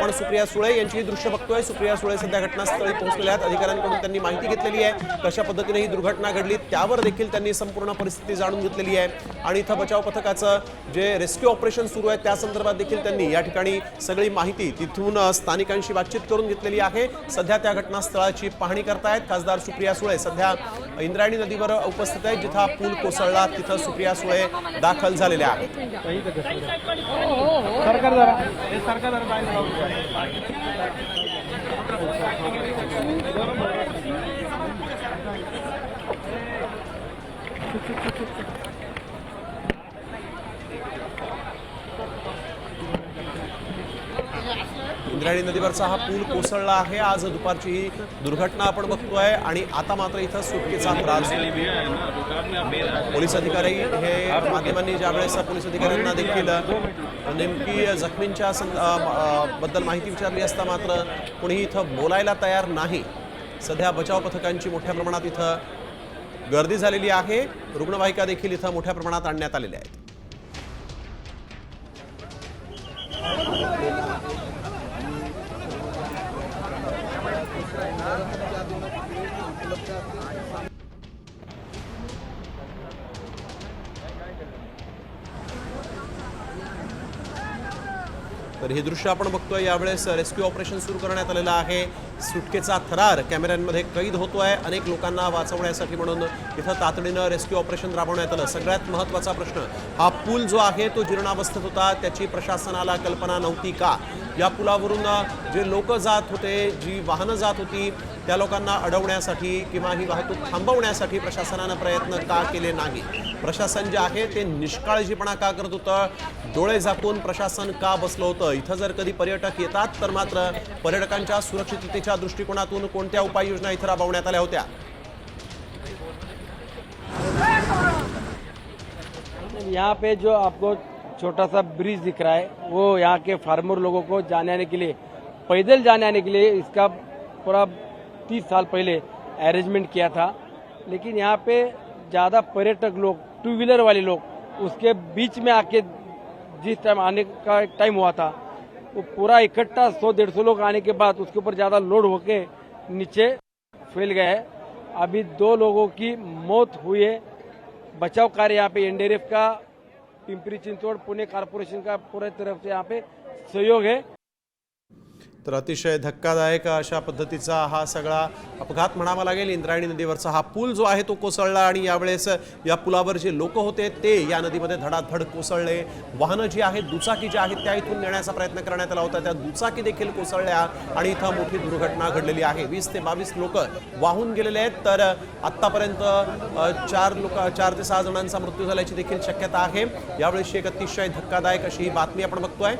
आपण सुप्रिया सुळे यांची दृश्य बघतोय। सुप्रिया सुळे सध्या घटनास्थळी पोहोचलेल्या आहेत। अधिकाऱ्यांकडून त्यांनी माहिती घेतलेली आहे, कशा पद्धतीने ही दुर्घटना घडली त्यावर देखील त्यांनी संपूर्ण परिस्थिती जाणून घेतलेली आहे आणि इथं बचाव पथकाचं जे रेस्क्यू ऑपरेशन सुरू आहे त्या संदर्भात देखील त्यांनी या ठिकाणी सगळी माहिती तिथून स्थानिकांशी बातचीत करून घेतलेली आहे। सध्या त्या घटनास्थळाची पाहणी करतायत खासदार सुप्रिया सुळे। सध्या इंद्रायणी नदीवर उपस्थित आहेत, जिथं पूल कोसळला तिथं सुप्रिया सुळे दाखल झालेल्या आहेत। इंद्रायणी नदीवरचा हा पूल कोसळला आहे। आज दुपारची ही दुर्घटना आपण बघतोय आणि आता मात्र इथं सुटकेचा त्रास। पोलीस अधिकारी हे माध्यमांनी ज्यावेळेस पोलीस अधिकाऱ्यांना देखील नेमकी जखमींच्या बद्दल माहिती विचारली असता मात्र कोणीही इथं बोलायला तयार नाही। सध्या बचाव पथकांची मोठ्या प्रमाणात इथं गर्दी झालेली आहे। रुग्णवाहिका देखील इथं मोठ्या प्रमाणात आणण्यात आलेल्या आहेत। तर हे दृश्य आपण बघतोय, यावेळेस रेस्क्यू ऑपरेशन सुरू करण्यात आलेलं आहे। सुटकेचा थरार कॅमेऱ्यांमध्ये कैद होतोय। अनेक लोकांना वाचवण्यासाठी म्हणून इथं तातडीनं रेस्क्यू ऑपरेशन राबवण्यात आलं। सगळ्यात महत्त्वाचा प्रश्न, हा पूल जो आहे तो जीर्णावस्थेत होता, त्याची प्रशासनाला कल्पना नव्हती का? या पुलावरून जे लोक जात होते, जी वाहनं जात होती, त्या लोकांना अडवण्यासाठी किंवा ही वाहतूक थांबवण्यासाठी प्रशासनानं प्रयत्न का केले नाही? प्रशासन जे आहे ते निष्काळजीपणा का करत होतं? डोळे झाकून प्रशासन का बसलं होतं? इथं जर कधी पर्यटक येतात तर मात्र पर्यटकांच्या सुरक्षिततेच्या दृष्टिकोनातून कोणत्या उपाययोजना इथं राबवण्यात आल्या होत्या? यहाँ पे जो आपको छोटा सा ब्रिज दिख रहा है वो यहाँ के फार्मर लोगों को जाने आने के लिए, पैदल जाने आने के लिए इसका पूरा 30 साल पहले अरेंजमेंट किया था। लेकिन यहाँ पे ज़्यादा पर्यटक लोग, टू व्हीलर वाले लोग उसके बीच में आके जिस टाइम आने का टाइम हुआ था वो पूरा इकट्ठा 100-150 लोग आने के बाद उसके ऊपर ज़्यादा लोड होके नीचे फैल गया है। अभी 2 लोगों की मौत हुई है। बचाव कार्य यहाँ पे एनडीआरएफ का, पिंपरी चिंचवड पुणे कॉर्पोरेशन का पूरी तरफ से यहाँ पे सहयोग है। तर अतिशय धक्कादायक अशा पद्धतीचा हा सगळा अपघात म्हणावा लागेल। इंद्रायणी नदीवरचा हा पूल जो आहे तो कोसळला आणि यावेळेस या पुलावर जे लोक होते ते या नदीमध्ये धडाधड कोसळले। वाहनं जी आहेत, दुचाकी ज्या आहेत त्या इथून नेण्याचा प्रयत्न करण्यात आला होता, त्या दुचाकी देखील कोसळल्या आणि इथं मोठी दुर्घटना घडलेली आहे। 20 ते 22 लोक वाहून गेलेले आहेत। तर आतापर्यंत 4 ते 6 जणांचा मृत्यू झाल्याची देखील शक्यता आहे। यावेळेस एक अतिशय धक्कादायक अशी ही बातमी आपण बघतोय।